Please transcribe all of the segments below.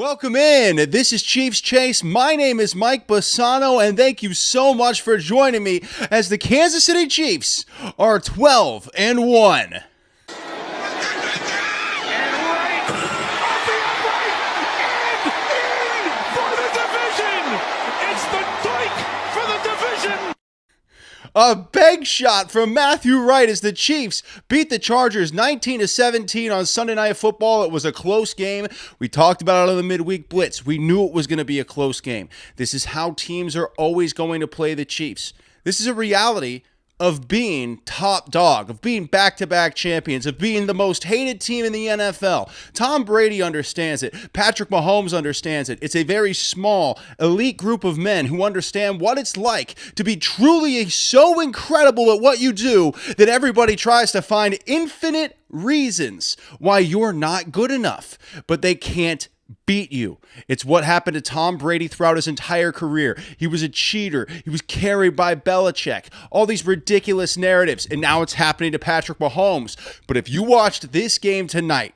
Welcome in. This is Chiefs Chase. My name is Mike Bassano, and thank you so much for joining me as the Kansas City Chiefs are 12-1. A big shot from Matthew Wright as the Chiefs beat the Chargers 19-17 on Sunday Night Football. It was a close game. We talked about it on the midweek blitz. We knew it was going to be a close game. This is how teams are always going to play the Chiefs. This is a reality of being top dog, of being back-to-back champions, of being the most hated team in the NFL. Tom Brady understands it. Patrick Mahomes understands it. It's a very small, elite group of men who understand what it's like to be truly so incredible at what you do that everybody tries to find infinite reasons why you're not good enough, but they can't beat you. It's what happened to Tom Brady throughout his entire career. He was a cheater. He was carried by Belichick. All these ridiculous narratives. And now it's happening to Patrick Mahomes. But if you watched this game tonight,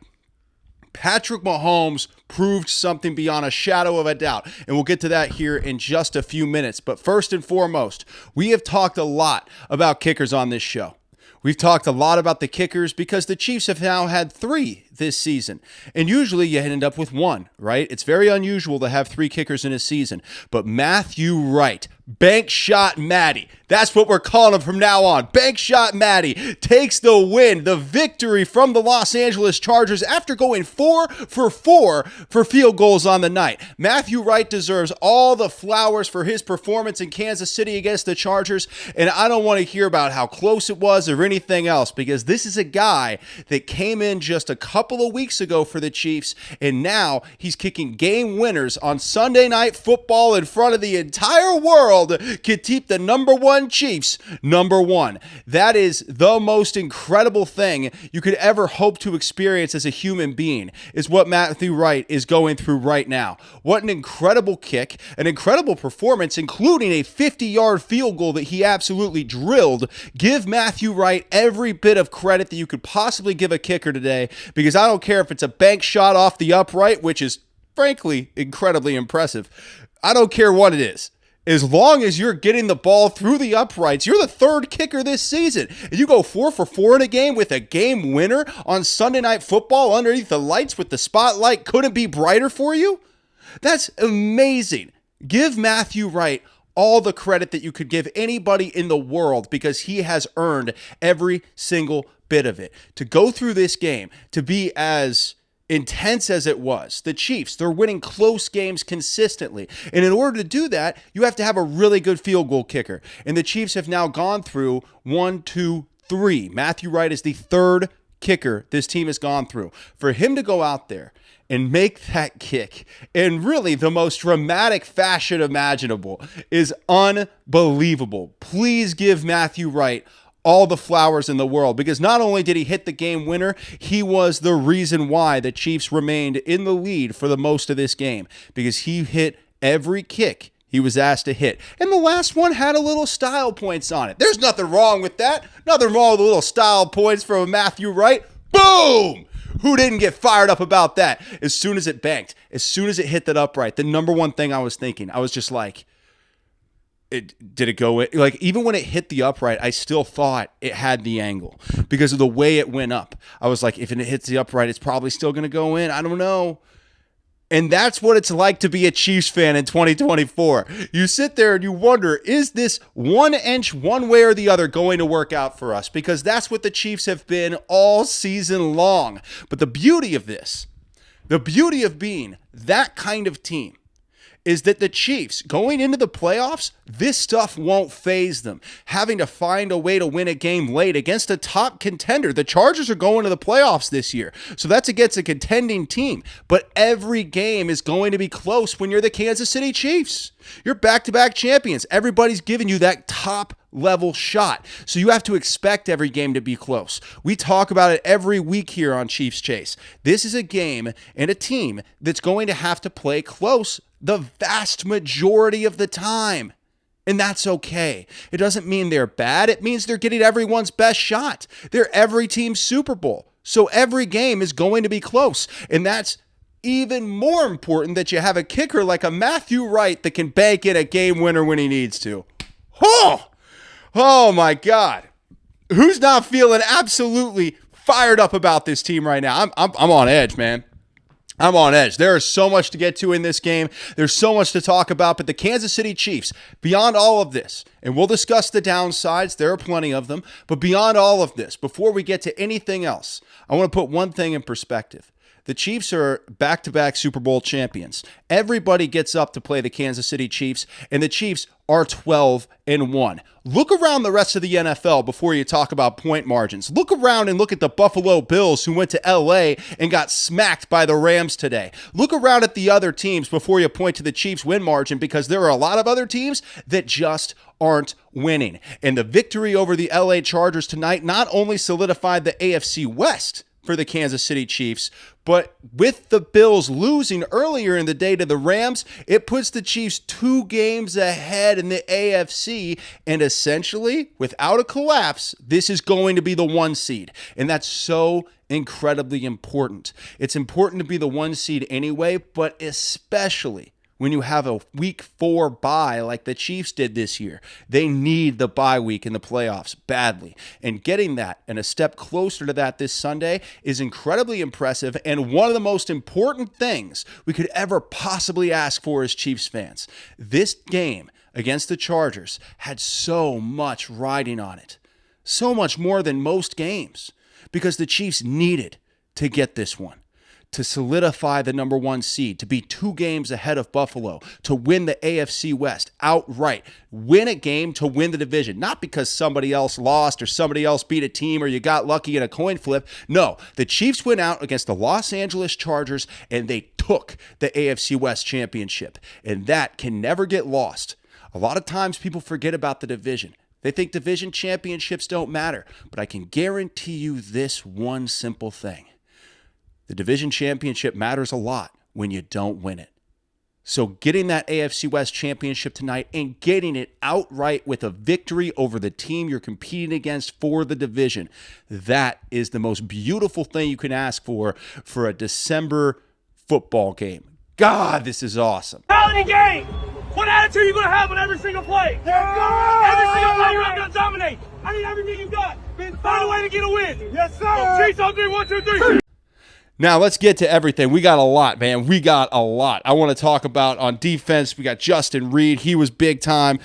Patrick Mahomes proved something beyond a shadow of a doubt. And we'll get to that here in just a few minutes. But first and foremost, we have talked a lot about kickers on this show. We've talked a lot about the kickers because the Chiefs have now had 3 this season. And usually you end up with 1, right? It's very unusual to have 3 kickers in a season. But Matthew Wright, Bank Shot Matty, that's what we're calling him from now on. Bank Shot Matty takes the win, the victory from the Los Angeles Chargers after going 4 for 4 for field goals on the night. Matthew Wright deserves all the flowers for his performance in Kansas City against the Chargers. And I don't want to hear about how close it was or anything else, because this is a guy that came in just a couple of weeks ago for the Chiefs, and now he's kicking game winners on Sunday Night Football in front of the entire world to keep the number 1 Chiefs number 1. That is the most incredible thing you could ever hope to experience as a human being, is what Matthew Wright is going through right now. What an incredible kick, an incredible performance, including a 50-yard field goal that he absolutely drilled. Give Matthew Wright every bit of credit that you could possibly give a kicker today, because I don't care if it's a bank shot off the upright, which is frankly incredibly impressive. I don't care what it is. As long as you're getting the ball through the uprights, you're the 3rd kicker this season. And you go 4 for 4 in a game with a game winner on Sunday Night Football underneath the lights with the spotlight couldn't be brighter for you. That's amazing. Give Matthew Wright all the credit that you could give anybody in the world, because he has earned every single bit of it. To go through this game, to be as intense as it was. The Chiefs, they're winning close games consistently. And in order to do that, you have to have a really good field goal kicker. And the Chiefs have now gone through 1, 2, 3. Matthew Wright is the 3rd kicker this team has gone through. For him to go out there and make that kick in really the most dramatic fashion imaginable is unbelievable. Please give Matthew Wright all the flowers in the world, because not only did he hit the game winner, he was the reason why the Chiefs remained in the lead for the most of this game, because he hit every kick he was asked to hit. And the last one had a little style points on it. There's nothing wrong with that. Nothing wrong with a little style points from Matthew Wright. Boom! Who didn't get fired up about that? As soon as it banked, as soon as it hit that upright, the number one thing I was thinking, I was just like, did it go in? Like, even when it hit the upright, I still thought it had the angle because of the way it went up. I was like, if it hits the upright, it's probably still going to go in. I don't know. And that's what it's like to be a Chiefs fan in 2024. You sit there and you wonder, is this 1 inch one way or the other going to work out for us? Because that's what the Chiefs have been all season long. But the beauty of this, the beauty of being that kind of team, is that the Chiefs, going into the playoffs, this stuff won't faze them. Having to find a way to win a game late against a top contender. The Chargers are going to the playoffs this year, so that's against a contending team. But every game is going to be close when you're the Kansas City Chiefs. You're back-to-back champions. Everybody's giving you that top-level shot. So you have to expect every game to be close. We talk about it every week here on Chiefs Chase. This is a game and a team that's going to have to play close the vast majority of the time. And that's okay. It doesn't mean they're bad. It means they're getting everyone's best shot. They're every team's Super Bowl. So every game is going to be close. And that's even more important that you have a kicker like a Matthew Wright that can bank in a game winner when he needs to. Oh my God. Who's not feeling absolutely fired up about this team right now? I'm on edge, man. I'm on edge. There is so much to get to in this game. There's so much to talk about, but the Kansas City Chiefs, beyond all of this, and we'll discuss the downsides, there are plenty of them, but beyond all of this, before we get to anything else, I want to put one thing in perspective. The Chiefs are back-to-back Super Bowl champions. Everybody gets up to play the Kansas City Chiefs, and the Chiefs are 12-1. Look around the rest of the NFL before you talk about point margins. Look around and look at the Buffalo Bills who went to LA and got smacked by the Rams today. Look around at the other teams before you point to the Chiefs' win margin, because there are a lot of other teams that just aren't winning. And the victory over the LA Chargers tonight not only solidified the AFC West for the Kansas City Chiefs, but with the Bills losing earlier in the day to the Rams, it puts the Chiefs 2 games ahead in the AFC, and essentially, without a collapse, this is going to be the 1 seed, and that's so incredibly important. It's important to be the 1 seed anyway, but especially when you have a week 4 bye like the Chiefs did this year. They need the bye week in the playoffs badly. And getting that and a step closer to that this Sunday is incredibly impressive, and one of the most important things we could ever possibly ask for as Chiefs fans. This game against the Chargers had so much riding on it. So much more than most games, because the Chiefs needed to get this one, to solidify the number 1 seed, to be 2 games ahead of Buffalo, to win the AFC West outright, win a game to win the division, not because somebody else lost or somebody else beat a team or you got lucky in a coin flip. No, the Chiefs went out against the Los Angeles Chargers and they took the AFC West championship, and that can never get lost. A lot of times people forget about the division. They think division championships don't matter, but I can guarantee you this one simple thing. The division championship matters a lot when you don't win it. So getting that AFC West championship tonight and getting it outright with a victory over the team you're competing against for the division, that is the most beautiful thing you can ask for a December football game. God, this is awesome. Quality game. What attitude are you going to have on every single play? Every single play you're not going to dominate. I need everything you got. Find a way to get a win. Yes, sir. Chiefs on 3, 1, 2, 3. Now, let's get to everything. We got a lot, man. We got a lot. I want to talk about on defense. We got Justin Reed. He was big time.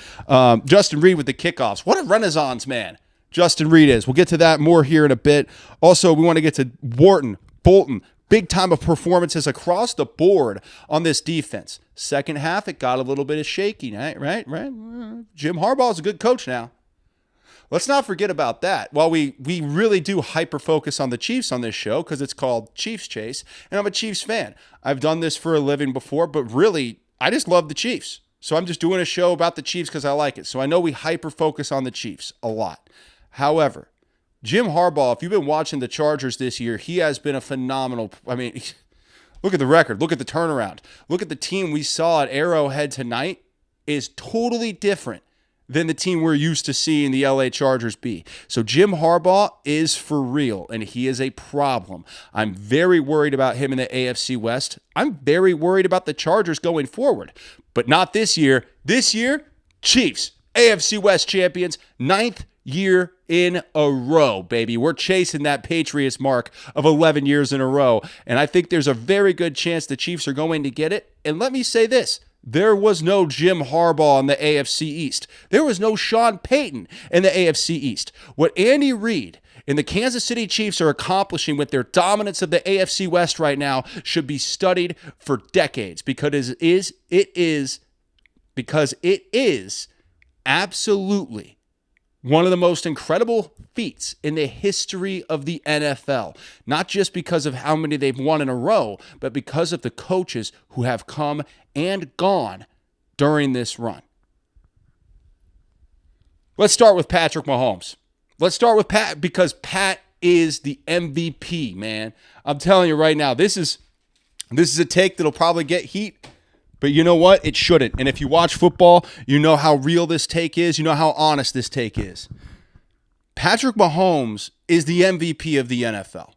Justin Reed with the kickoffs. What a renaissance man Justin Reed is. We'll get to that more here in a bit. Also, we want to get to Wharton, Bolton. Big time of performances across the board on this defense. Second half, it got a little bit of shaky, right? Jim Harbaugh's a good coach now. Let's not forget about that. While we really do hyper-focus on the Chiefs on this show because it's called Chiefs Chase, and I'm a Chiefs fan. I've done this for a living before, but really, I just love the Chiefs. So I'm just doing a show about the Chiefs because I like it. So I know we hyper-focus on the Chiefs a lot. However, Jim Harbaugh, if you've been watching the Chargers this year, he has been a phenomenal – I mean, look at the record. Look at the turnaround. Look at the team we saw at Arrowhead tonight is totally different than the team we're used to seeing the LA Chargers be. So Jim Harbaugh is for real, and he is a problem. I'm very worried about him in the AFC West. I'm very worried about the Chargers going forward, but not this year. This year, Chiefs, AFC West champions, 9th year in a row, baby. We're chasing that Patriots mark of 11 years in a row, and I think there's a very good chance the Chiefs are going to get it. And let me say this. There was no Jim Harbaugh in the AFC East. There was no Sean Payton in the AFC East. What Andy Reid and the Kansas City Chiefs are accomplishing with their dominance of the AFC West right now should be studied for decades because it is absolutely one of the most incredible feats in the history of the NFL, not just because of how many they've won in a row, but because of the coaches who have come and gone during this run. Let's start with Patrick Mahomes. Let's start with Pat because Pat is the MVP, man. I'm telling you right now, this is a take that'll probably get heat. But you know what? It shouldn't. And if you watch football, you know how real this take is. You know how honest this take is. Patrick Mahomes is the MVP of the NFL.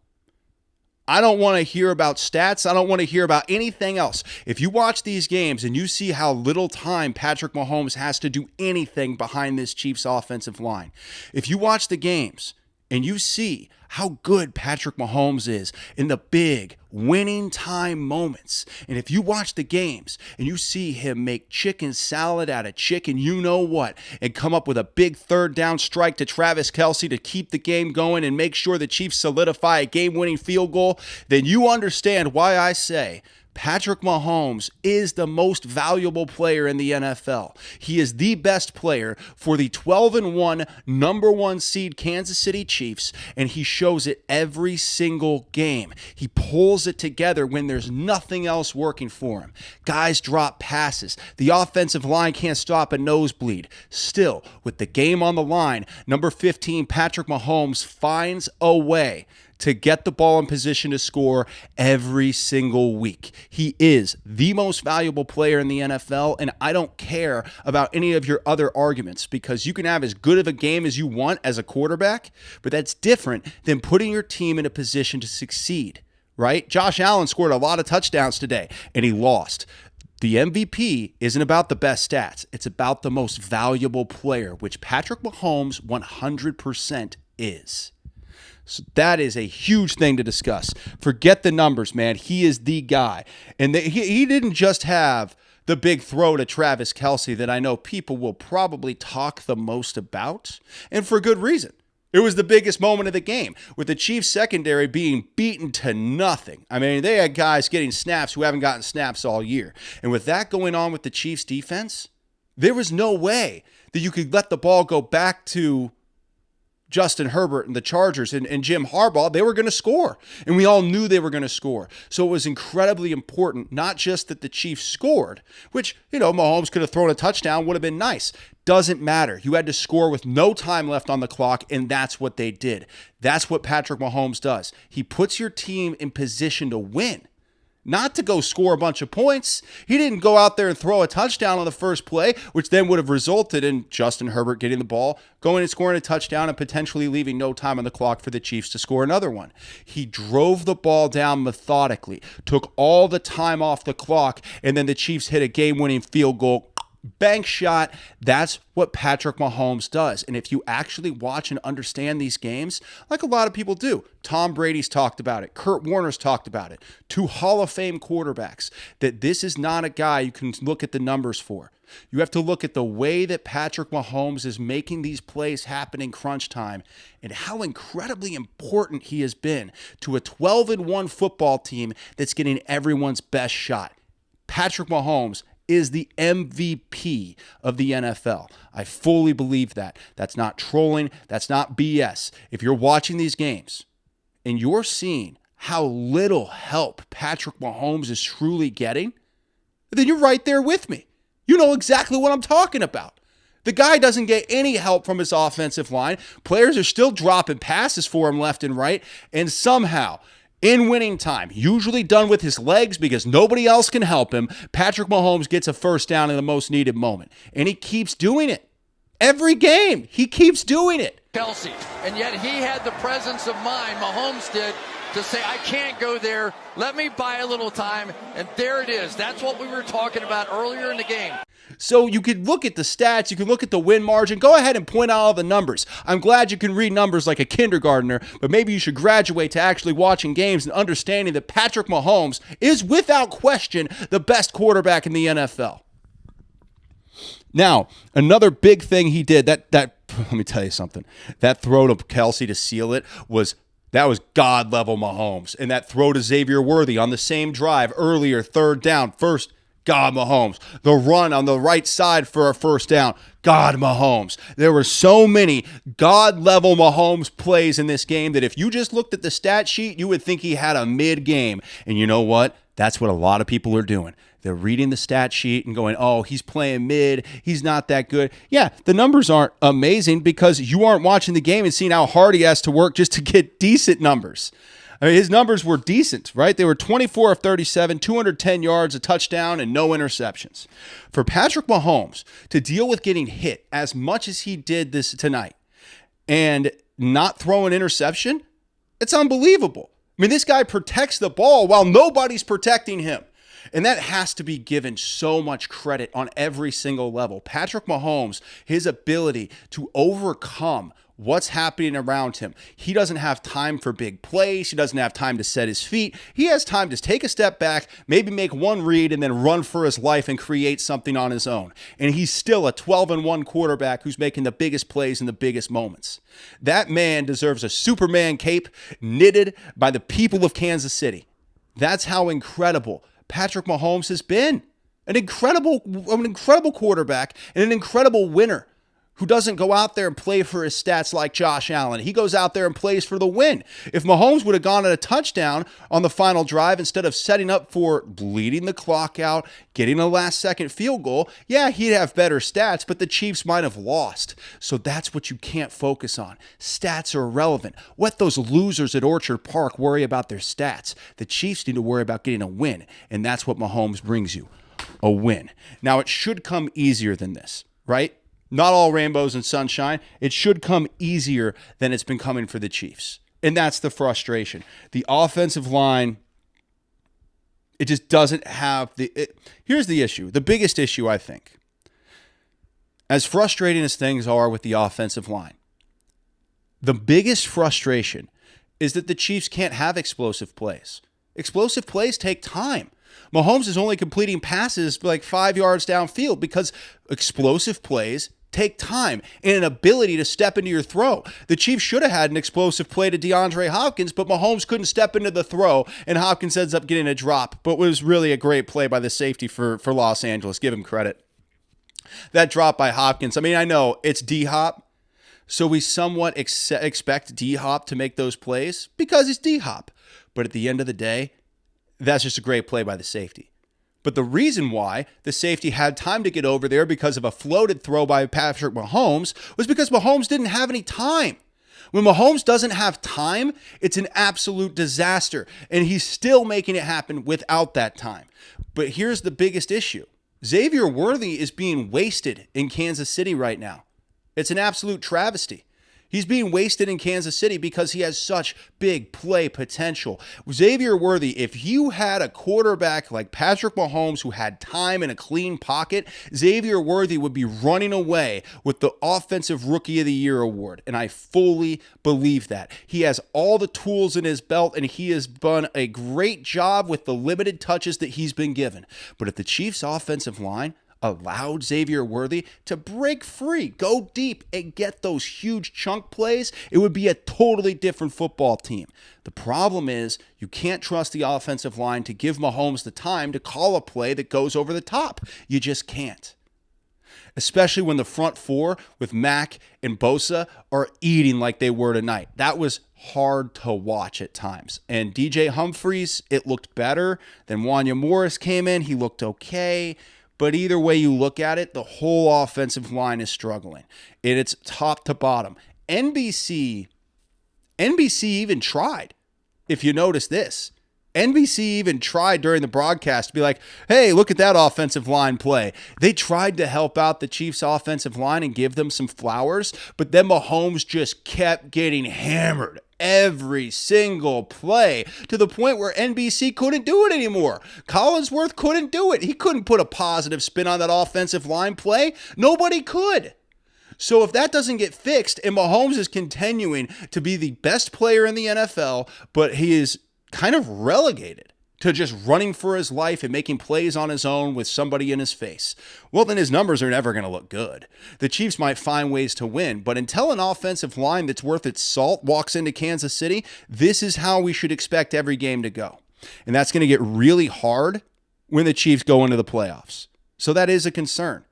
I don't want to hear about stats. I don't want to hear about anything else. If you watch these games and you see how little time Patrick Mahomes has to do anything behind this Chiefs offensive line, if you watch the games and you see how good Patrick Mahomes is in the big winning time moments, and if you watch the games and you see him make chicken salad out of chicken, you know what, and come up with a big third down strike to Travis Kelce to keep the game going and make sure the Chiefs solidify a game-winning field goal, then you understand why I say Patrick Mahomes is the most valuable player in the NFL. He is the best player for the 12-1 number 1 seed Kansas City Chiefs, and he shows it every single game. He pulls it together when there's nothing else working for him. Guys drop passes. The offensive line can't stop a nosebleed. Still, with the game on the line, number 15 Patrick Mahomes finds a way to get the ball in position to score every single week. He is the most valuable player in the NFL, and I don't care about any of your other arguments, because you can have as good of a game as you want as a quarterback, but that's different than putting your team in a position to succeed, right? Josh Allen scored a lot of touchdowns today, and he lost. The MVP isn't about the best stats. It's about the most valuable player, which Patrick Mahomes 100% is. So that is a huge thing to discuss. Forget the numbers, man. He is the guy. And he didn't just have the big throw to Travis Kelce that I know people will probably talk the most about, and for good reason. It was the biggest moment of the game, with the Chiefs secondary being beaten to nothing. I mean, they had guys getting snaps who haven't gotten snaps all year. And with that going on with the Chiefs defense, there was no way that you could let the ball go back to Justin Herbert and the Chargers and Jim Harbaugh. They were going to score, and we all knew they were going to score. So it was incredibly important, not just that the Chiefs scored, which, Mahomes could have thrown a touchdown, would have been nice. Doesn't matter. You had to score with no time left on the clock, and that's what they did. That's what Patrick Mahomes does. He puts your team in position to win, not to go score a bunch of points. He didn't go out there and throw a touchdown on the first play, which then would have resulted in Justin Herbert getting the ball, going and scoring a touchdown, and potentially leaving no time on the clock for the Chiefs to score another one. He drove the ball down methodically, took all the time off the clock, and then the Chiefs hit a game-winning field goal. Bank shot. That's what Patrick Mahomes does. And if you actually watch and understand these games, like a lot of people do, Tom Brady's talked about it, Kurt Warner's talked about it, 2 Hall of Fame quarterbacks, that this is not a guy you can look at the numbers for. You have to look at the way that Patrick Mahomes is making these plays happen in crunch time, and how incredibly important he has been to a 12-1 football team that's getting everyone's best shot. Patrick Mahomes is the MVP of the NFL. I fully believe that. That's not trolling. That's not BS. If you're watching these games and you're seeing how little help Patrick Mahomes is truly getting, then you're right there with me. You know exactly what I'm talking about. The guy doesn't get any help from his offensive line. Players are still dropping passes for him left and right, and somehow, in winning time, usually done with his legs because nobody else can help him, Patrick Mahomes gets a first down in the most needed moment. And he keeps doing it. Every game, he keeps doing it. Kelce, and yet he had the presence of mind, Mahomes did, to say, I can't go there, let me buy a little time, and there it is. That's what we were talking about earlier in the game. So you could look at the stats, you can look at the win margin, go ahead and point out all the numbers. I'm glad you can read numbers like a kindergartner, but maybe you should graduate to actually watching games and understanding that Patrick Mahomes is without question the best quarterback in the NFL. Now, another big thing he did, that let me tell you something, that throw to Kelce to seal it was God-level Mahomes. And that throw to Xavier Worthy on the same drive earlier, third down, first, God Mahomes. The run on the right side for a first down, God Mahomes. There were so many God-level Mahomes plays in this game that if you just looked at the stat sheet, you would think he had a mid-game. And you know what? That's what a lot of people are doing. They're reading the stat sheet and going, oh, he's playing mid. He's not that good. Yeah, the numbers aren't amazing because you aren't watching the game and seeing how hard he has to work just to get decent numbers. I mean, his numbers were decent, right? They were 24 of 37, 210 yards, a touchdown, and no interceptions. For Patrick Mahomes to deal with getting hit as much as he did this tonight and not throw an interception, it's unbelievable. I mean, this guy protects the ball while nobody's protecting him. And that has to be given so much credit on every single level. Patrick Mahomes, his ability to overcome what's happening around him. He doesn't have time for big plays. He doesn't have time to set his feet. He has time to take a step back, maybe make one read, and then run for his life and create something on his own. And he's still a 12-1 quarterback who's making the biggest plays in the biggest moments. That man deserves a Superman cape knitted by the people of Kansas City. That's how incredible Patrick Mahomes has been. An incredible quarterback and an incredible winner who doesn't go out there and play for his stats like Josh Allen. He goes out there and plays for the win. If Mahomes would have gone at a touchdown on the final drive instead of setting up for bleeding the clock out, getting a last-second field goal, yeah, he'd have better stats, but the Chiefs might have lost. So that's what you can't focus on. Stats are irrelevant. Let those losers at Orchard Park worry about their stats. The Chiefs need to worry about getting a win, and that's what Mahomes brings you, a win. Now, it should come easier than this, right? Not all rainbows and sunshine. It should come easier than it's been coming for the Chiefs. And that's the frustration. The offensive line, it just doesn't have here's the issue. The biggest issue, I think. As frustrating as things are with the offensive line, the biggest frustration is that the Chiefs can't have explosive plays. Explosive plays take time. Mahomes is only completing passes like 5 yards downfield because explosive plays take time and an ability to step into your throw. The Chiefs should have had an explosive play to DeAndre Hopkins, but Mahomes couldn't step into the throw, and Hopkins ends up getting a drop. But it was really a great play by the safety for Los Angeles. Give him credit. That drop by Hopkins, I mean, I know it's D-Hop, so we somewhat expect D-Hop to make those plays because it's D-Hop. But at the end of the day, that's just a great play by the safety. But the reason why the safety had time to get over there because of a floated throw by Patrick Mahomes was because Mahomes didn't have any time. When Mahomes doesn't have time, it's an absolute disaster. And he's still making it happen without that time. But here's the biggest issue. Xavier Worthy is being wasted in Kansas City right now. It's an absolute travesty. He's being wasted in Kansas City because he has such big play potential. Xavier Worthy, if you had a quarterback like Patrick Mahomes who had time and a clean pocket, Xavier Worthy would be running away with the Offensive Rookie of the Year award. And I fully believe that. He has all the tools in his belt, and he has done a great job with the limited touches that he's been given. But if the Chiefs' offensive line allowed Xavier Worthy to break free, go deep, and get those huge chunk plays, it would be a totally different football team. The problem is you can't trust the offensive line to give Mahomes the time to call a play that goes over the top. You just can't. Especially when the front four with Mack and Bosa are eating like they were tonight. That was hard to watch at times. And DJ Humphries, it looked better. Then Wanya Morris came in. He looked okay. But either way you look at it, the whole offensive line is struggling. And it's top to bottom. NBC even tried, if you notice this. NBC even tried during the broadcast to be like, hey, look at that offensive line play. They tried to help out the Chiefs' offensive line and give them some flowers, but then Mahomes just kept getting hammered every single play to the point where NBC couldn't do it anymore. Collinsworth couldn't do it. He couldn't put a positive spin on that offensive line play. Nobody could. So if that doesn't get fixed and Mahomes is continuing to be the best player in the NFL, but he is kind of relegated to just running for his life and making plays on his own with somebody in his face, well, then his numbers are never going to look good. The Chiefs might find ways to win, but until an offensive line that's worth its salt walks into Kansas City, this is how we should expect every game to go. And that's going to get really hard when the Chiefs go into the playoffs. So that is a concern.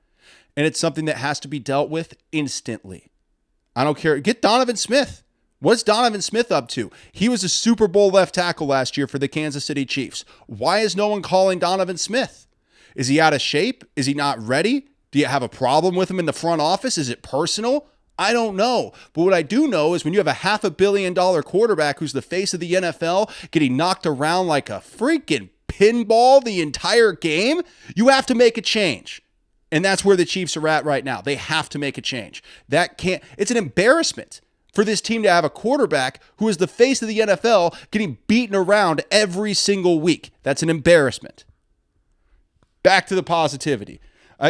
And it's something that has to be dealt with instantly. I don't care. Get Donovan Smith. What's Donovan Smith up to? He was a Super Bowl left tackle last year for the Kansas City Chiefs. Why is no one calling Donovan Smith? Is he out of shape? Is he not ready? Do you have a problem with him in the front office? Is it personal? I don't know. But what I do know is when you have a $500 million quarterback who's the face of the NFL getting knocked around like a freaking pinball the entire game, you have to make a change. And that's where the Chiefs are at right now. They have to make a change. It's an embarrassment for this team to have a quarterback who is the face of the NFL getting beaten around every single week. That's an embarrassment. Back to the positivity.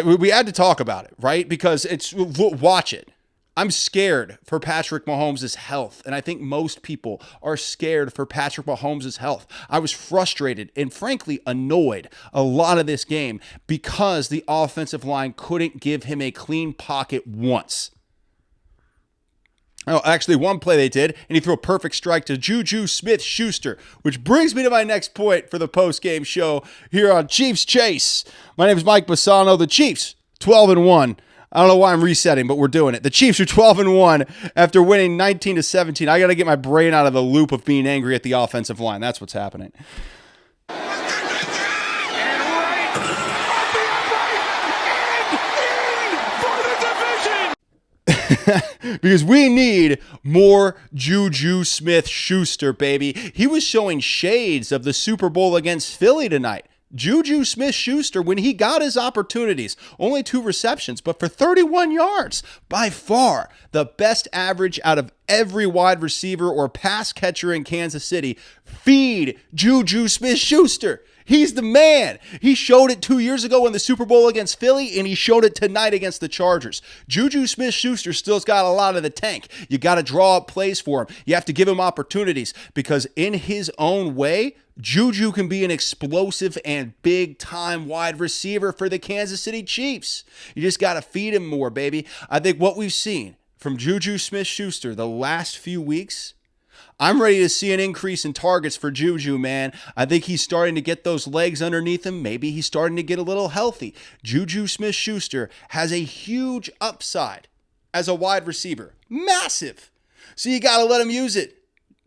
We had to talk about it, right? Because watch it. I'm scared for Patrick Mahomes' health, and I think most people are scared for Patrick Mahomes' health. I was frustrated and frankly annoyed a lot of this game because the offensive line couldn't give him a clean pocket once. Oh, actually, one play they did, and he threw a perfect strike to Juju Smith-Schuster, which brings me to my next point for the post-game show here on Chiefs Chase. My name is Mike Bassano. The Chiefs, 12-1. I don't know why I'm resetting, but we're doing it. The Chiefs are 12-1 after winning 19-17. I got to get my brain out of the loop of being angry at the offensive line. That's what's happening. Because we need more Juju Smith-Schuster, baby. He was showing shades of the Super Bowl against Philly tonight. Juju Smith-Schuster, when he got his opportunities, only 2 receptions, but for 31 yards, by far the best average out of every wide receiver or pass catcher in Kansas City. Feed Juju Smith-Schuster. He's the man. He showed it 2 years ago in the Super Bowl against Philly, and he showed it tonight against the Chargers. Juju Smith-Schuster still's got a lot of the tank. You got to draw up plays for him. You have to give him opportunities because in his own way, Juju can be an explosive and big-time wide receiver for the Kansas City Chiefs. You just got to feed him more, baby. I think what we've seen from Juju Smith-Schuster the last few weeks, I'm ready to see an increase in targets for Juju, man. I think he's starting to get those legs underneath him. Maybe he's starting to get a little healthy. Juju Smith-Schuster has a huge upside as a wide receiver. Massive. So you got to let him use it.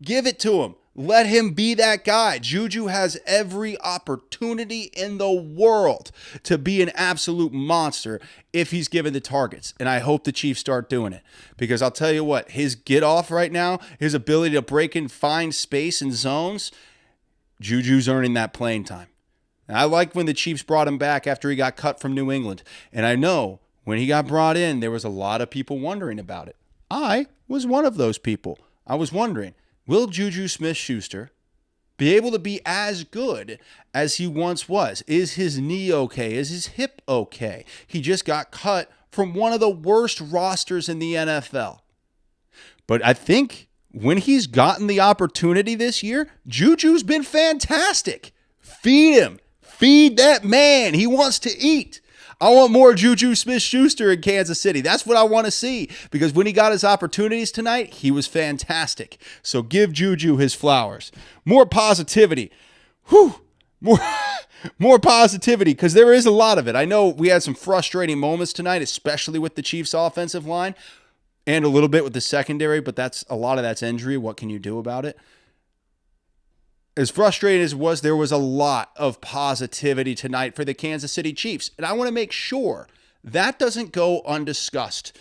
Give it to him. Let him be that guy. Juju has every opportunity in the world to be an absolute monster if he's given the targets. And I hope the Chiefs start doing it. Because I'll tell you what, his get off right now, his ability to break and find space and zones, Juju's earning that playing time. And I like when the Chiefs brought him back after he got cut from New England. And I know when he got brought in, there was a lot of people wondering about it. I was one of those people. I was wondering, will Juju Smith-Schuster be able to be as good as he once was? Is his knee okay? Is his hip okay? He just got cut from one of the worst rosters in the NFL. But I think when he's gotten the opportunity this year, Juju's been fantastic. Feed him. Feed that man. He wants to eat. I want more Juju Smith-Schuster in Kansas City. That's what I want to see because when he got his opportunities tonight, he was fantastic. So give Juju his flowers. More positivity. Whew. More positivity because there is a lot of it. I know we had some frustrating moments tonight, especially with the Chiefs' offensive line and a little bit with the secondary, but a lot of that's injury. What can you do about it? As frustrating as it was, there was a lot of positivity tonight for the Kansas City Chiefs. And I want to make sure that doesn't go undiscussed.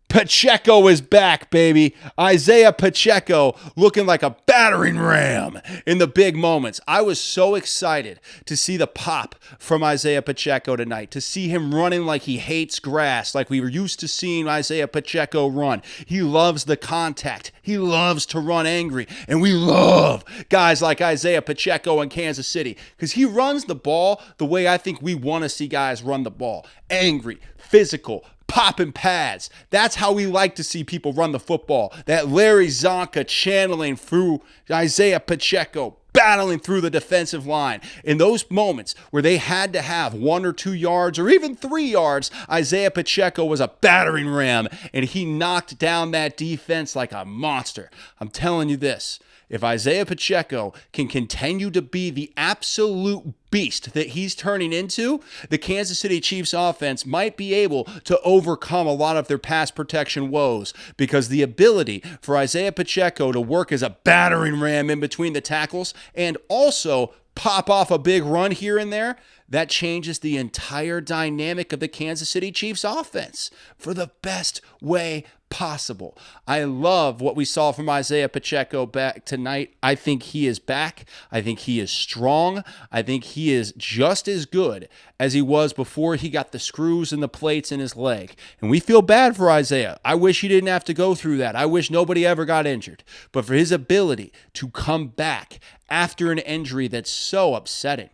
Pacheco is back, baby. Isaiah Pacheco looking like a battering ram in the big moments. I was so excited to see the pop from Isaiah Pacheco tonight, to see him running like he hates grass, like we were used to seeing Isaiah Pacheco run. He loves the contact. He loves to run angry. And we love guys like Isaiah Pacheco in Kansas City because he runs the ball the way I think we want to see guys run the ball. Angry, physical, popping pads. That's how we like to see people run the football. That Larry Zonka channeling through Isaiah Pacheco, battling through the defensive line. In those moments where they had to have 1 or 2 yards or even 3 yards, Isaiah Pacheco was a battering ram, and he knocked down that defense like a monster. I'm telling you this. If Isaiah Pacheco can continue to be the absolute beast that he's turning into, the Kansas City Chiefs offense might be able to overcome a lot of their pass protection woes because the ability for Isaiah Pacheco to work as a battering ram in between the tackles and also pop off a big run here and there, that changes the entire dynamic of the Kansas City Chiefs offense for the best way possible. I love what we saw from Isaiah Pacheco back tonight. I think he is back. I think he is strong. I think he is just as good as he was before he got the screws and the plates in his leg. And we feel bad for Isaiah. I wish he didn't have to go through that. I wish nobody ever got injured. But for his ability to come back after an injury that's so upsetting,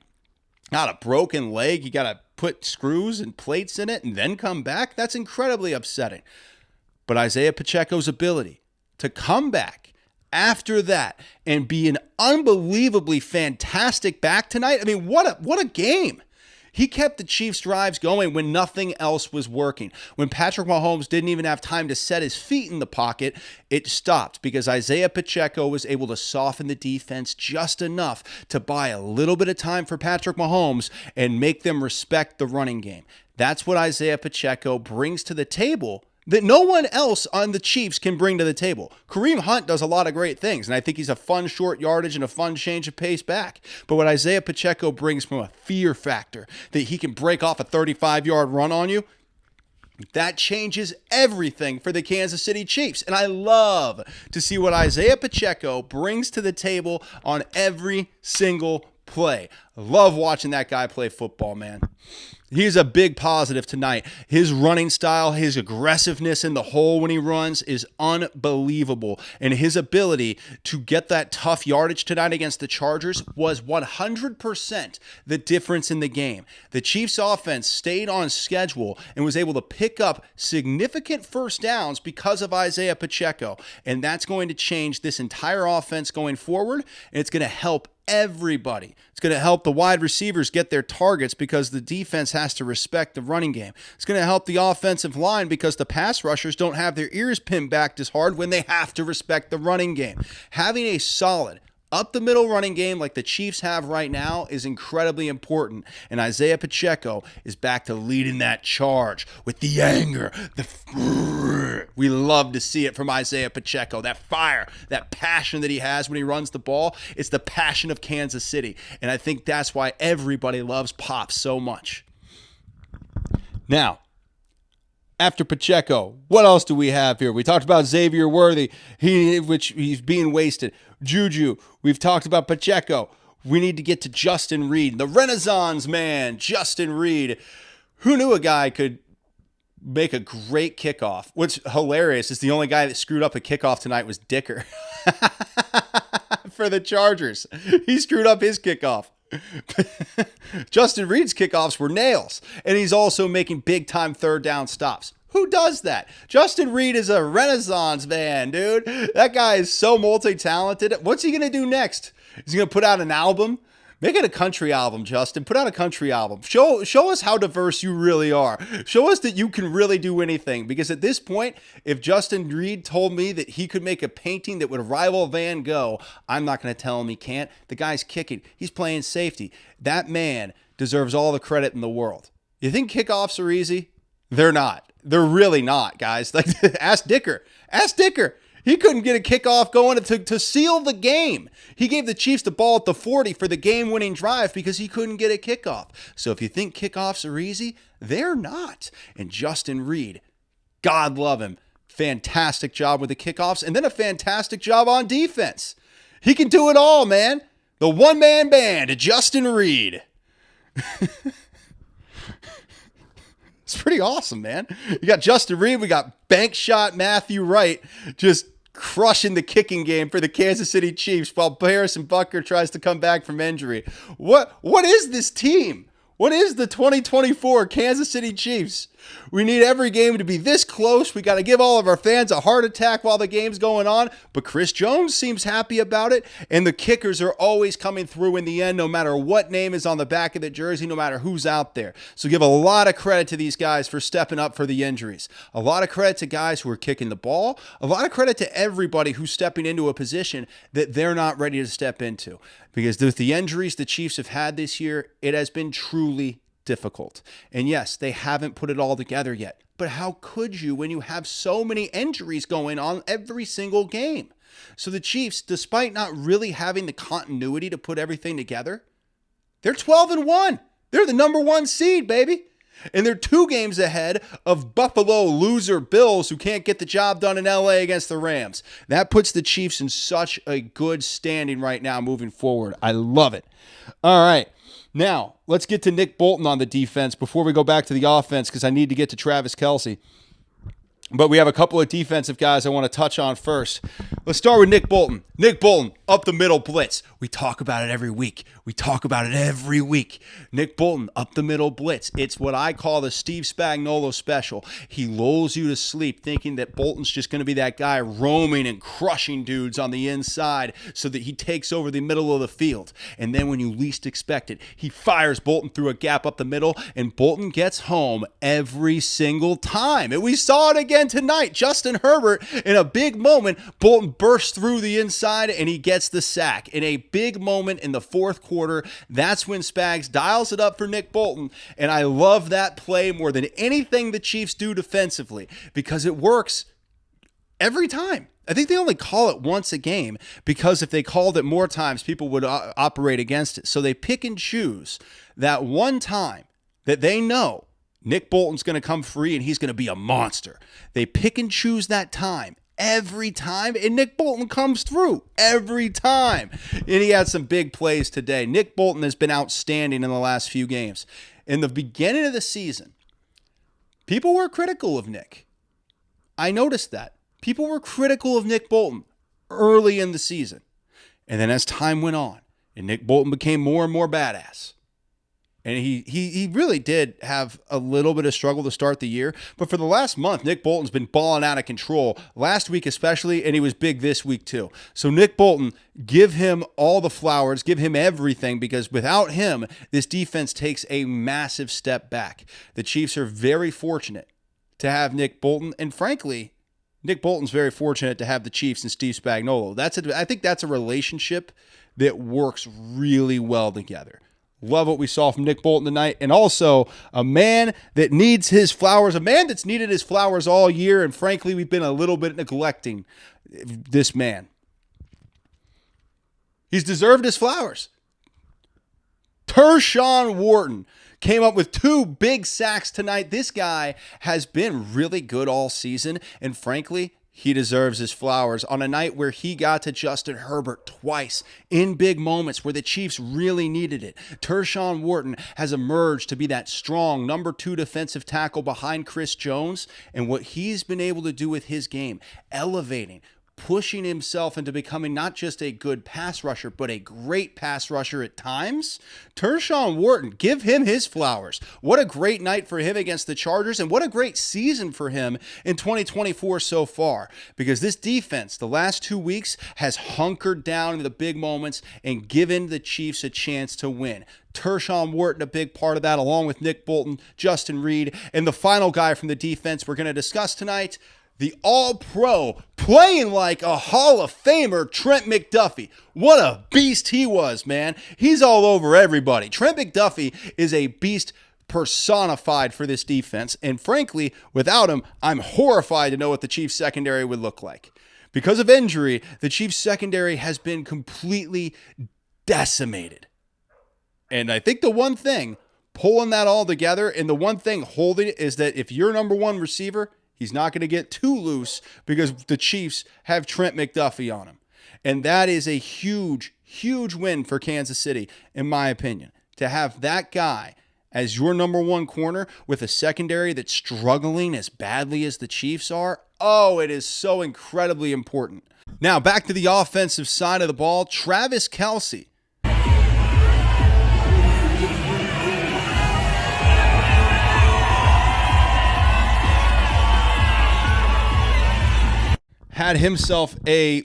not a broken leg, you got to put screws and plates in it and then come back, that's incredibly upsetting. But Isaiah Pacheco's ability to come back after that and be an unbelievably fantastic back tonight, I mean, what a game. He kept the Chiefs' drives going when nothing else was working. When Patrick Mahomes didn't even have time to set his feet in the pocket, it stopped because Isaiah Pacheco was able to soften the defense just enough to buy a little bit of time for Patrick Mahomes and make them respect the running game. That's what Isaiah Pacheco brings to the table that no one else on the Chiefs can bring to the table. Kareem Hunt does a lot of great things, and I think he's a fun short yardage and a fun change of pace back. But what Isaiah Pacheco brings from a fear factor, that he can break off a 35-yard run on you, that changes everything for the Kansas City Chiefs. And I love to see what Isaiah Pacheco brings to the table on every single play. I love watching that guy play football, man. He's a big positive tonight. His running style, his aggressiveness in the hole when he runs is unbelievable. And his ability to get that tough yardage tonight against the Chargers was 100% the difference in the game. The Chiefs offense stayed on schedule and was able to pick up significant first downs because of Isaiah Pacheco. And that's going to change this entire offense going forward. And it's going to help everybody. It's going to help the wide receivers get their targets because the defense has to respect the running game. It's going to help the offensive line because the pass rushers don't have their ears pinned back as hard when they have to respect the running game. Having a solid up-the-middle running game like the Chiefs have right now is incredibly important, and Isaiah Pacheco is back to leading that charge with the anger. We love to see it from Isaiah Pacheco, that fire, that passion that he has when he runs the ball. It's the passion of Kansas City, and I think that's why everybody loves Pop so much. Now, after Pacheco, what else do we have here? We talked about Xavier Worthy, which he's being wasted. Juju, we've talked about Pacheco. We need to get to Justin Reed, the Renaissance man, Justin Reed. Who knew a guy could make a great kickoff? What's hilarious is the only guy that screwed up a kickoff tonight was Dicker for the Chargers. He screwed up his kickoff. Justin Reed's kickoffs were nails, and he's also making big-time third down stops. Who does that? Justin Reed is a Renaissance man, dude. That guy is so multi-talented. What's he going to do next? Is he going to put out an album? Make it a country album, Justin. Put out a country album. Show us how diverse you really are. Show us that you can really do anything. Because at this point, if Justin Reed told me that he could make a painting that would rival Van Gogh, I'm not going to tell him he can't. The guy's kicking. He's playing safety. That man deserves all the credit in the world. You think kickoffs are easy? They're not. They're really not, guys. Like, ask Dicker. Ask Dicker. He couldn't get a kickoff going to seal the game. He gave the Chiefs the ball at the 40 for the game-winning drive because he couldn't get a kickoff. So if you think kickoffs are easy, they're not. And Justin Reed, God love him, fantastic job with the kickoffs and then a fantastic job on defense. He can do it all, man. The one-man band, Justin Reed. It's pretty awesome, man. You got Justin Reed. We got bank shot Matthew Wright just crushing the kicking game for the Kansas City Chiefs while Harrison Butker tries to come back from injury. What is this team? What is the 2024 Kansas City Chiefs? We need every game to be this close. We got to give all of our fans a heart attack while the game's going on. But Chris Jones seems happy about it. And the kickers are always coming through in the end, no matter what name is on the back of the jersey, no matter who's out there. So give a lot of credit to these guys for stepping up for the injuries. A lot of credit to guys who are kicking the ball. A lot of credit to everybody who's stepping into a position that they're not ready to step into. Because with the injuries the Chiefs have had this year, it has been truly difficult. And yes, they haven't put it all together yet. But how could you when you have so many injuries going on every single game? So the Chiefs, despite not really having the continuity to put everything together, they're 12-1. They're the number one seed, baby. And they're 2 games ahead of Buffalo loser Bills, who can't get the job done in LA against the Rams. That puts the Chiefs in such a good standing right now moving forward. I love it. All right. Now, let's get to Nick Bolton on the defense before we go back to the offense, because I need to get to Travis Kelce. But we have a couple of defensive guys I want to touch on first. Let's start with Nick Bolton. Nick Bolton, up the middle blitz. We talk about it every week. Nick Bolton, up the middle blitz. It's what I call the Steve Spagnuolo special. He lulls you to sleep thinking that Bolton's just going to be that guy roaming and crushing dudes on the inside so that he takes over the middle of the field. And then when you least expect it, he fires Bolton through a gap up the middle, and Bolton gets home every single time. And we saw it again tonight. Justin Herbert, in a big moment, Bolton bursts through the inside and he gets the sack. In a big moment in the fourth quarter, that's when Spags dials it up for Nick Bolton. And I love that play more than anything the Chiefs do defensively, because it works every time. I think they only call it once a game, because if they called it more times, people would operate against it. So they pick and choose that one time that they know Nick Bolton's going to come free and he's going to be a monster. They pick and choose that time every time, and Nick Bolton comes through every time. And he had some big plays today. Nick Bolton has been outstanding in the last few games. In the beginning of the season, people were critical of Nick. I noticed that. People were critical of Nick Bolton early in the season. And then as time went on, and Nick Bolton became more and more badass, and he really did have a little bit of struggle to start the year. But for the last month, Nick Bolton's been balling out of control. Last week especially, and he was big this week too. So Nick Bolton, give him all the flowers, give him everything, because without him, this defense takes a massive step back. The Chiefs are very fortunate to have Nick Bolton, and frankly, Nick Bolton's very fortunate to have the Chiefs and Steve Spagnuolo. I think that's a relationship that works really well together. Love what we saw from Nick Bolton tonight. And also a man that needs his flowers, a man that's needed his flowers all year. And frankly, we've been a little bit neglecting this man. He's deserved his flowers. Tershawn Wharton came up with 2 big sacks tonight. This guy has been really good all season. And frankly, he deserves his flowers on a night where he got to Justin Herbert twice in big moments where the Chiefs really needed it. Tershawn Wharton has emerged to be that strong number 2 defensive tackle behind Chris Jones, and what he's been able to do with his game, elevating, pushing himself into becoming not just a good pass rusher, but a great pass rusher at times. Tershawn Wharton, give him his flowers. What a great night for him against the Chargers, and what a great season for him in 2024 so far, because this defense, the last 2 weeks, has hunkered down in the big moments and given the Chiefs a chance to win. Tershawn Wharton, a big part of that, along with Nick Bolton, Justin Reed, and the final guy from the defense we're going to discuss tonight, the All-Pro, playing like a Hall of Famer, Trent McDuffie. What a beast he was, man. He's all over everybody. Trent McDuffie is a beast personified for this defense. And frankly, without him, I'm horrified to know what the Chiefs secondary would look like. Because of injury, the Chiefs secondary has been completely decimated. And I think the one thing pulling that all together, and the one thing holding it, is that if you're number 1 receiver, he's not going to get too loose, because the Chiefs have Trent McDuffie on him. And that is a huge, huge win for Kansas City, in my opinion. To have that guy as your number 1 corner with a secondary that's struggling as badly as the Chiefs are, oh, it is so incredibly important. Now, back to the offensive side of the ball, Travis Kelce. Had himself a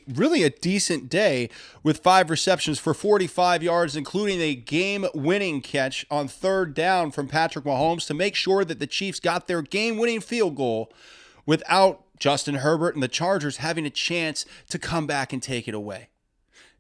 decent day with 5 receptions for 45 yards, including a game-winning catch on 3rd down from Patrick Mahomes to make sure that the Chiefs got their game-winning field goal without Justin Herbert and the Chargers having a chance to come back and take it away.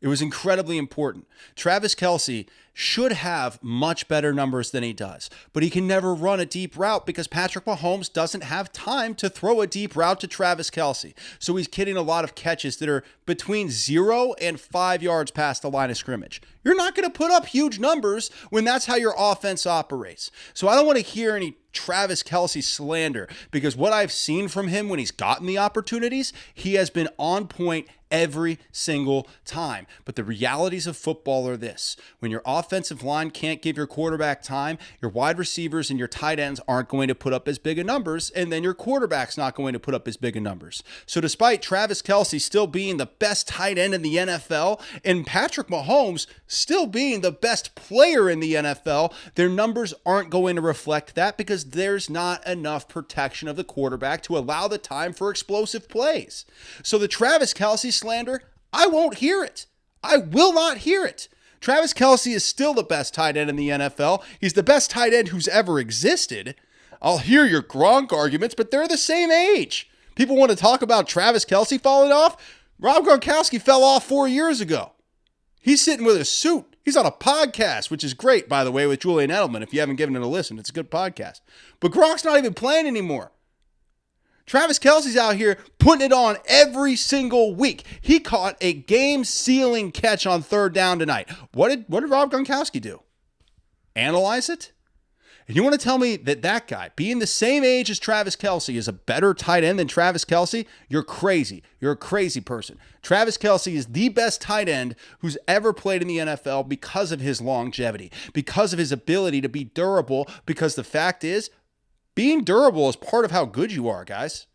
It was incredibly important. Travis Kelce should have much better numbers than he does, but he can never run a deep route because Patrick Mahomes doesn't have time to throw a deep route to Travis Kelce. So he's getting a lot of catches that are between 0 and 5 yards past the line of scrimmage. You're not going to put up huge numbers when that's how your offense operates. So I don't want to hear any Travis Kelce slander, because what I've seen from him when he's gotten the opportunities, he has been on point every single time. But the realities of football are this: when your offensive line can't give your quarterback time, your wide receivers and your tight ends aren't going to put up as big of numbers, and then your quarterback's not going to put up as big of numbers. So despite Travis Kelce still being the best tight end in the NFL and Patrick Mahomes still being the best player in the NFL, their numbers aren't going to reflect that, because there's not enough protection of the quarterback to allow the time for explosive plays. So the Travis Kelce slander, I won't hear it. I will not hear it. Travis Kelce is still the best tight end in the NFL. He's the best tight end who's ever existed. I'll hear your Gronk arguments, but they're the same age. People want to talk about Travis Kelce falling off. Rob Gronkowski fell off 4 years ago. He's sitting with a suit. He's on a podcast, which is great, by the way, with Julian Edelman. If you haven't given it a listen, it's a good podcast. But Gronk's not even playing anymore. Travis Kelce's out here putting it on every single week. He caught a game-sealing catch on third down tonight. What did Rob Gronkowski do? Analyze it? And you want to tell me that guy, being the same age as Travis Kelce, is a better tight end than Travis Kelce? You're crazy. You're a crazy person. Travis Kelce is the best tight end who's ever played in the NFL because of his longevity, because of his ability to be durable, because the fact is, being durable is part of how good you are, guys.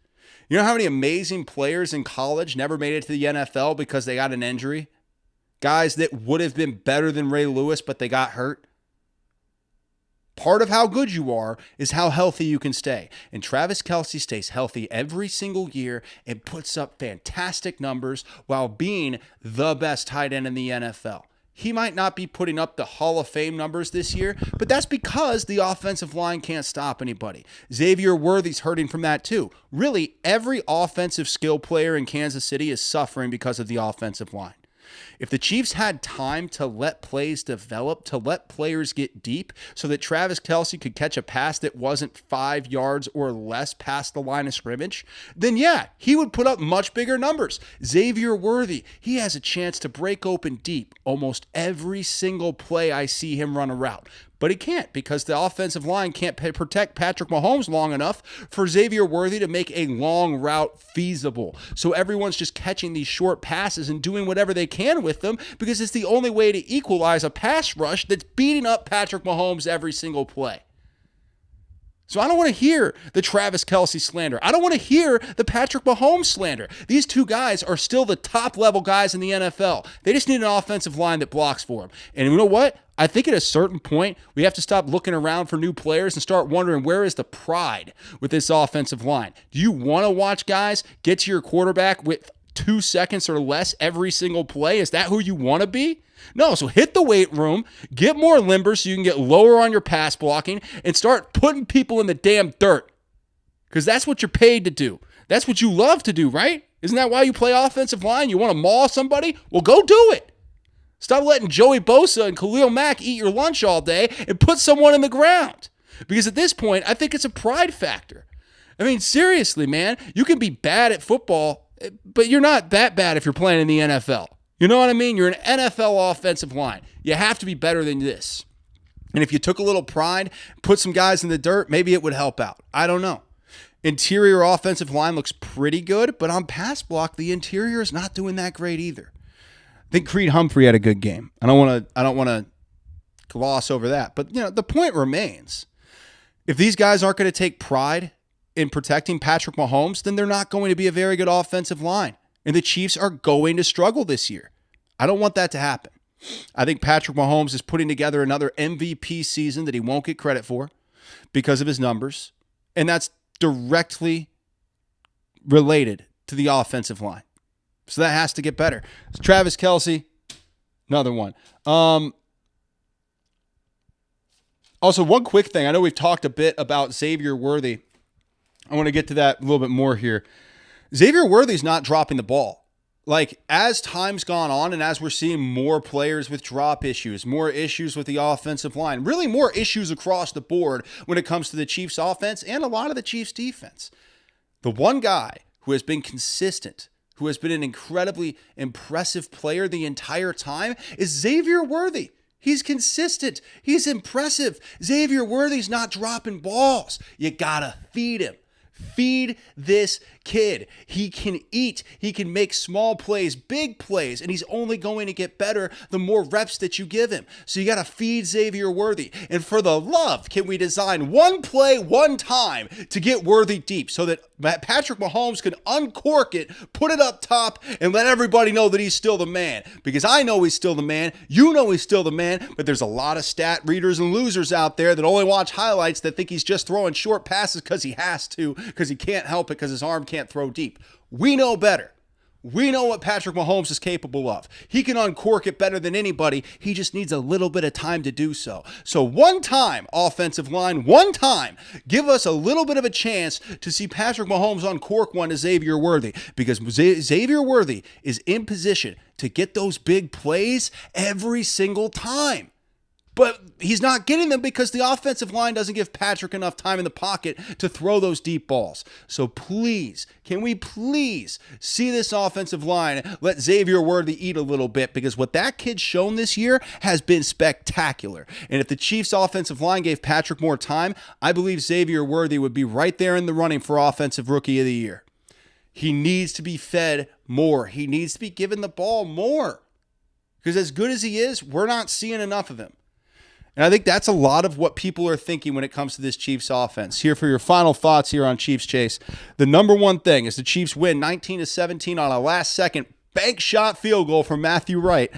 You know how many amazing players in college never made it to the NFL because they got an injury? Guys that would have been better than Ray Lewis, but they got hurt. Part of how good you are is how healthy you can stay. And Travis Kelce stays healthy every single year and puts up fantastic numbers while being the best tight end in the NFL. He might not be putting up the Hall of Fame numbers this year, but that's because the offensive line can't stop anybody. Xavier Worthy's hurting from that too. Really, every offensive skill player in Kansas City is suffering because of the offensive line. If the Chiefs had time to let plays develop, to let players get deep so that Travis Kelce could catch a pass that wasn't 5 yards or less past the line of scrimmage, then yeah, he would put up much bigger numbers. Xavier Worthy, he has a chance to break open deep almost every single play I see him run a route. But he can't, because the offensive line can't protect Patrick Mahomes long enough for Xavier Worthy to make a long route feasible. So everyone's just catching these short passes and doing whatever they can with them, because it's the only way to equalize a pass rush that's beating up Patrick Mahomes every single play. So I don't want to hear the Travis Kelce slander. I don't want to hear the Patrick Mahomes slander. These two guys are still the top level guys in the NFL. They just need an offensive line that blocks for them. And you know what? I think at a certain point, we have to stop looking around for new players and start wondering, where is the pride with this offensive line? Do you want to watch guys get to your quarterback with 2 seconds or less every single play? Is that who you want to be? No, so hit the weight room, get more limber so you can get lower on your pass blocking, and start putting people in the damn dirt. Because that's what you're paid to do. That's what you love to do, right? Isn't that why you play offensive line? You want to maul somebody? Well, go do it. Stop letting Joey Bosa and Khalil Mack eat your lunch all day and put someone in the ground. Because at this point, I think it's a pride factor. I mean, seriously, man, you can be bad at football, but you're not that bad if you're playing in the NFL. You know what I mean? You're an NFL offensive line. You have to be better than this. And if you took a little pride, put some guys in the dirt, maybe it would help out. I don't know. Interior offensive line looks pretty good, but on pass block, the interior is not doing that great either. I think Creed Humphrey had a good game. I don't want to gloss over that. But you know, the point remains. If these guys aren't going to take pride in protecting Patrick Mahomes, then they're not going to be a very good offensive line. And the Chiefs are going to struggle this year. I don't want that to happen. I think Patrick Mahomes is putting together another MVP season that he won't get credit for because of his numbers. And that's directly related to the offensive line. So that has to get better. So Travis Kelce, another one. Also, one quick thing. I know we've talked a bit about Xavier Worthy. I want to get to that a little bit more here. Xavier Worthy's not dropping the ball. Like, as time's gone on and as we're seeing more players with drop issues, more issues with the offensive line, really more issues across the board when it comes to the Chiefs offense and a lot of the Chiefs defense. The one guy who has been consistent, who has been an incredibly impressive player the entire time, is Xavier Worthy. He's consistent. He's impressive. Xavier Worthy's not dropping balls. You gotta feed him. Feed this kid. He can eat. He can make small plays, big plays, and he's only going to get better the more reps that you give him. So you got to feed Xavier Worthy. And for the love, can we design one play, one time to get Worthy deep so that Patrick Mahomes can uncork it, put it up top, and let everybody know that he's still the man? Because I know he's still the man. You know he's still the man, but there's a lot of stat readers and losers out there that only watch highlights that think he's just throwing short passes because he has to, because he can't help it, because his arm can't throw deep. We know better. We know what Patrick Mahomes is capable of. He can uncork it better than anybody. He just needs a little bit of time to do so. So one time, offensive line, one time, give us a little bit of a chance to see Patrick Mahomes uncork one to Xavier Worthy, because Xavier Worthy is in position to get those big plays every single time. But he's not getting them because the offensive line doesn't give Patrick enough time in the pocket to throw those deep balls. So please, can we please see this offensive line let Xavier Worthy eat a little bit? Because what that kid's shown this year has been spectacular. And if the Chiefs' offensive line gave Patrick more time, I believe Xavier Worthy would be right there in the running for Offensive Rookie of the Year. He needs to be fed more. He needs to be given the ball more. Because as good as he is, we're not seeing enough of him. And I think that's a lot of what people are thinking when it comes to this Chiefs offense. Here for your final thoughts here on Chiefs Chase. The number one thing is the Chiefs win 19-17 on a last-second bank shot field goal from Matthew Wright.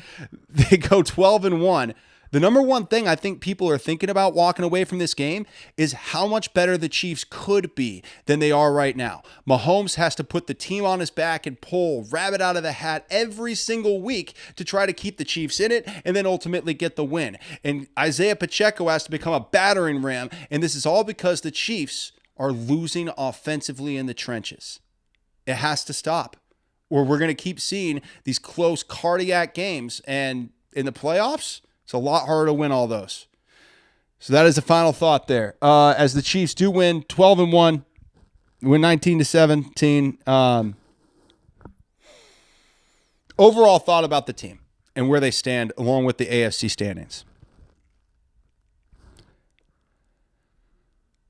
They go 12-1. The number one thing I think people are thinking about walking away from this game is how much better the Chiefs could be than they are right now. Mahomes has to put the team on his back and pull rabbit out of the hat every single week to try to keep the Chiefs in it and then ultimately get the win. And Isaiah Pacheco has to become a battering ram, and this is all because the Chiefs are losing offensively in the trenches. It has to stop, or we're going to keep seeing these close cardiac games, and in the playoffs, it's a lot harder to win all those. So that is the final thought there. As the Chiefs do win 12-1, win 19-17. Overall thought about the team and where they stand along with the AFC standings.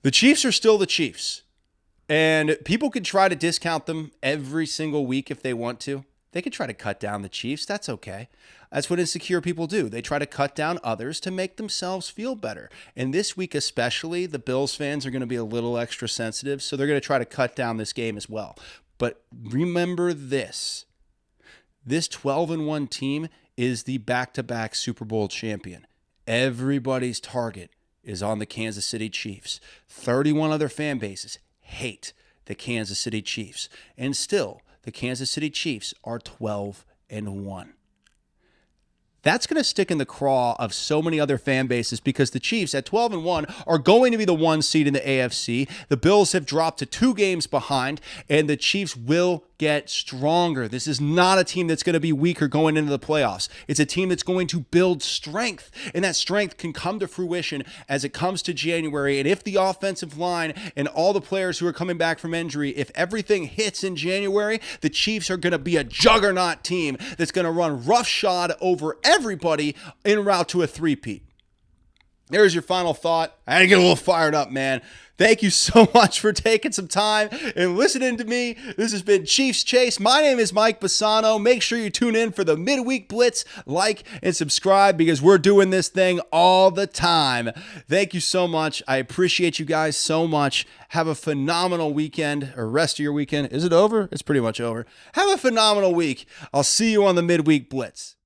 The Chiefs are still the Chiefs. And people could try to discount them every single week if they want to. They could try to cut down the Chiefs. That's okay. That's what insecure people do. They try to cut down others to make themselves feel better. And this week especially, the Bills fans are going to be a little extra sensitive, so they're going to try to cut down this game as well. But remember this. This 12-1 team is the back-to-back Super Bowl champion. Everybody's target is on the Kansas City Chiefs. 31 other fan bases hate the Kansas City Chiefs. And still, the Kansas City Chiefs are 12-1. That's going to stick in the craw of so many other fan bases because the Chiefs at 12-1 are going to be the one seed in the AFC. The Bills have dropped to 2 games behind, and the Chiefs will get stronger. This is not a team that's going to be weaker going into the playoffs. It's a team that's going to build strength, and that strength can come to fruition as it comes to January. And if the offensive line and all the players who are coming back from injury, if everything hits in January, the Chiefs are going to be a juggernaut team that's going to run roughshod over everybody en route to a three-peat. There's your final thought. I had to get a little fired up, man. Thank you so much for taking some time and listening to me. This has been Chiefs Chase. My name is Mike Bassano. Make sure you tune in for the Midweek Blitz. Like and subscribe because we're doing this thing all the time. Thank you so much. I appreciate you guys so much. Have a phenomenal weekend or rest of your weekend. Is it over? It's pretty much over. Have a phenomenal week. I'll see you on the Midweek Blitz.